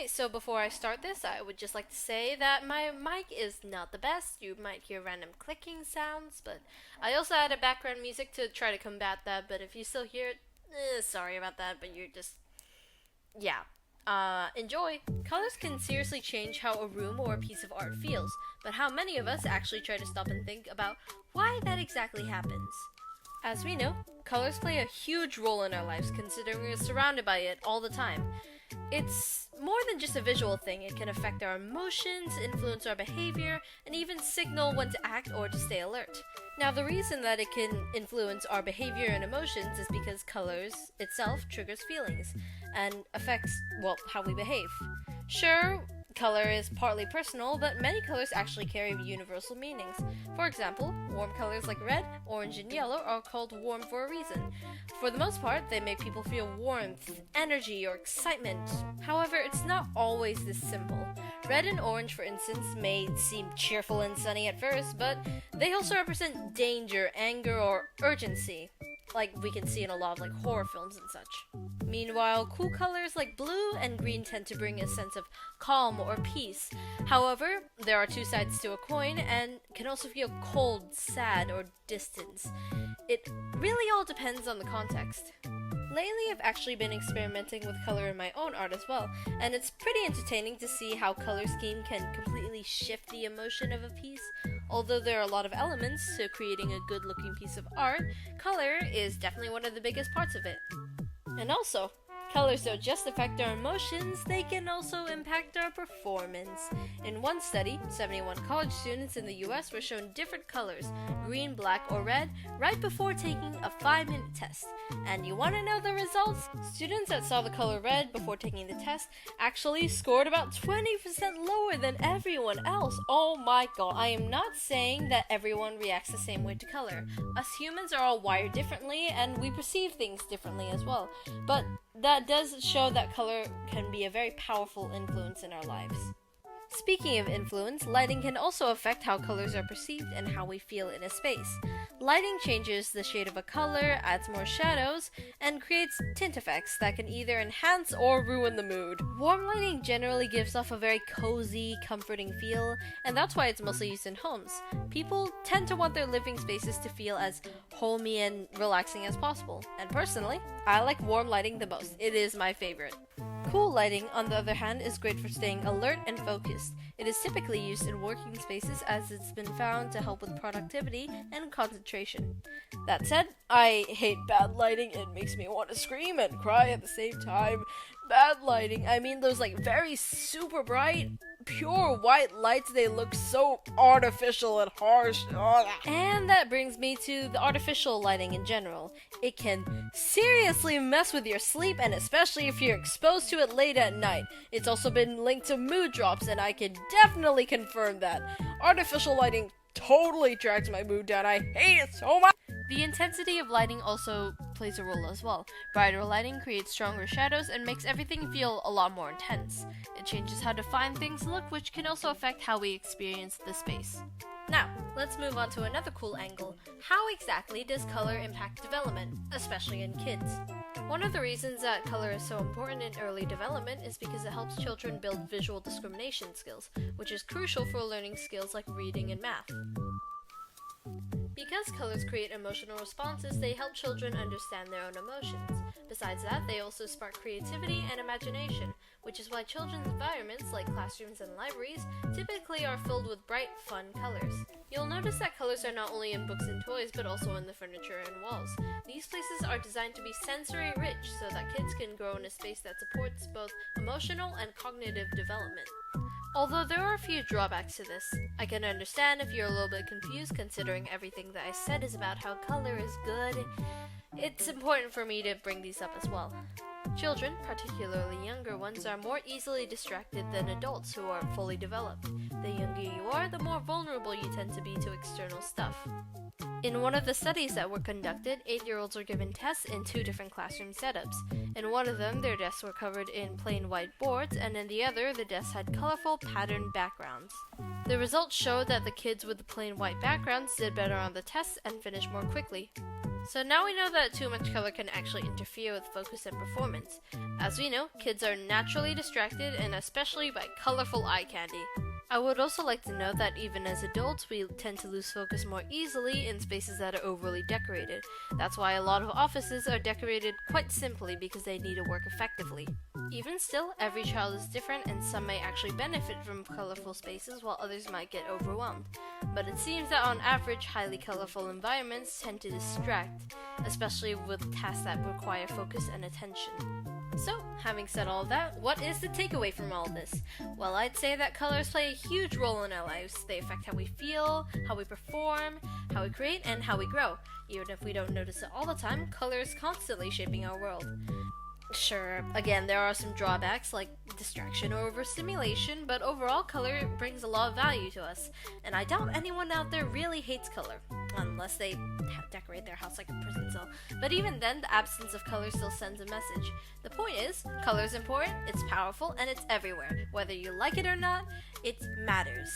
Hey, so before I start this, I would just like to say that my mic is not the best. You might hear random clicking sounds, but I also added background music to try to combat that. But if you still hear it, sorry about that, but you're just, yeah. Enjoy! Colors can seriously change how a room or a piece of art feels, but how many of us actually try to stop and think about why that exactly happens? As we know, colors play a huge role in our lives considering we're surrounded by it all the time. It's more than just a visual thing. It can affect our emotions, influence our behavior, and even signal when to act or to stay alert. Now, the reason that it can influence our behavior and emotions is because colors itself triggers feelings and affects, well, how we behave. Sure, color is partly personal, but many colors actually carry universal meanings. For example, warm colors like red, orange, and yellow are called warm for a reason. For the most part, they make people feel warmth, energy, or excitement. However, it's not always this simple. Red and orange, for instance, may seem cheerful and sunny at first, but they also represent danger, anger, or urgency, like we can see in a lot of horror films and such. Meanwhile, cool colors like blue and green tend to bring a sense of calm or peace. However, there are two sides to a coin and can also feel cold, sad, or distance. It really all depends on the context. Lately, I've actually been experimenting with color in my own art as well, and it's pretty entertaining to see how color scheme can completely shift the emotion of a piece. Although there are a lot of elements to creating a good looking piece of art, color is definitely one of the biggest parts of it. And also, colors don't just affect our emotions, they can also impact our performance. In one study, 71 college students in the US were shown different colors, green, black, or red, right before taking a 5-minute test. And you want to know the results? Students that saw the color red before taking the test actually scored about 20% lower than everyone else. Oh my god. I am not saying that everyone reacts the same way to color. Us humans are all wired differently, and we perceive things differently as well. But that does show that color can be a very powerful influence in our lives. Speaking of influence, lighting can also affect how colors are perceived and how we feel in a space. Lighting changes the shade of a color, adds more shadows, and creates tint effects that can either enhance or ruin the mood. Warm lighting generally gives off a very cozy, comforting feel, and that's why it's mostly used in homes. People tend to want their living spaces to feel as homey and relaxing as possible, and personally, I like warm lighting the most. It is my favorite. Cool lighting, on the other hand, is great for staying alert and focused. It is typically used in working spaces as it's been found to help with productivity and concentration. That said, I hate bad lighting. It makes me want to scream and cry at the same time. Bad lighting, I mean those very super bright, pure white lights, they look so artificial and harsh. And that brings me to the artificial lighting in general. It can seriously mess with your sleep, and especially if you're exposed to it late at night. It's also been linked to mood drops, and I can definitely confirm that. Artificial lighting totally drags my mood down. I hate it so much. The intensity of lighting also plays a role as well. Brighter lighting creates stronger shadows and makes everything feel a lot more intense. It changes how defined things look, which can also affect how we experience the space. Now, let's move on to another cool angle. How exactly does color impact development, especially in kids? One of the reasons that color is so important in early development is because it helps children build visual discrimination skills, which is crucial for learning skills like reading and math. Because colors create emotional responses, they help children understand their own emotions. Besides that, they also spark creativity and imagination, which is why children's environments, like classrooms and libraries, typically are filled with bright, fun colors. You'll notice that colors are not only in books and toys, but also in the furniture and walls. These places are designed to be sensory rich so that kids can grow in a space that supports both emotional and cognitive development. Although there are a few drawbacks to this. I can understand if you're a little bit confused considering everything that I said is about how color is good. It's important for me to bring these up as well. Children, particularly younger ones, are more easily distracted than adults who are fully developed. The younger you are, the more vulnerable you tend to be to external stuff. In one of the studies that were conducted, 8-year-olds were given tests in 2 different classroom setups. In one of them, their desks were covered in plain white boards, and in the other, the desks had colorful, patterned backgrounds. The results showed that the kids with the plain white backgrounds did better on the tests and finished more quickly. So now we know that too much color can actually interfere with focus and performance. As we know, kids are naturally distracted, and especially by colorful eye candy. I would also like to note that even as adults, we tend to lose focus more easily in spaces that are overly decorated. That's why a lot of offices are decorated quite simply because they need to work effectively. Even still, every child is different, and some may actually benefit from colorful spaces while others might get overwhelmed. But it seems that on average, highly colorful environments tend to distract, especially with tasks that require focus and attention. So, having said all that, what is the takeaway from all this? Well, I'd say that colors play a huge role in our lives. They affect how we feel, how we perform, how we create, and how we grow. Even if we don't notice it all the time, color is constantly shaping our world. Sure, again, there are some drawbacks like distraction or overstimulation, but overall, color brings a lot of value to us. And I doubt anyone out there really hates color, unless they decorate their house like a prison cell. But even then, the absence of color still sends a message. The point is, color is important, it's powerful, and it's everywhere. Whether you like it or not, it matters.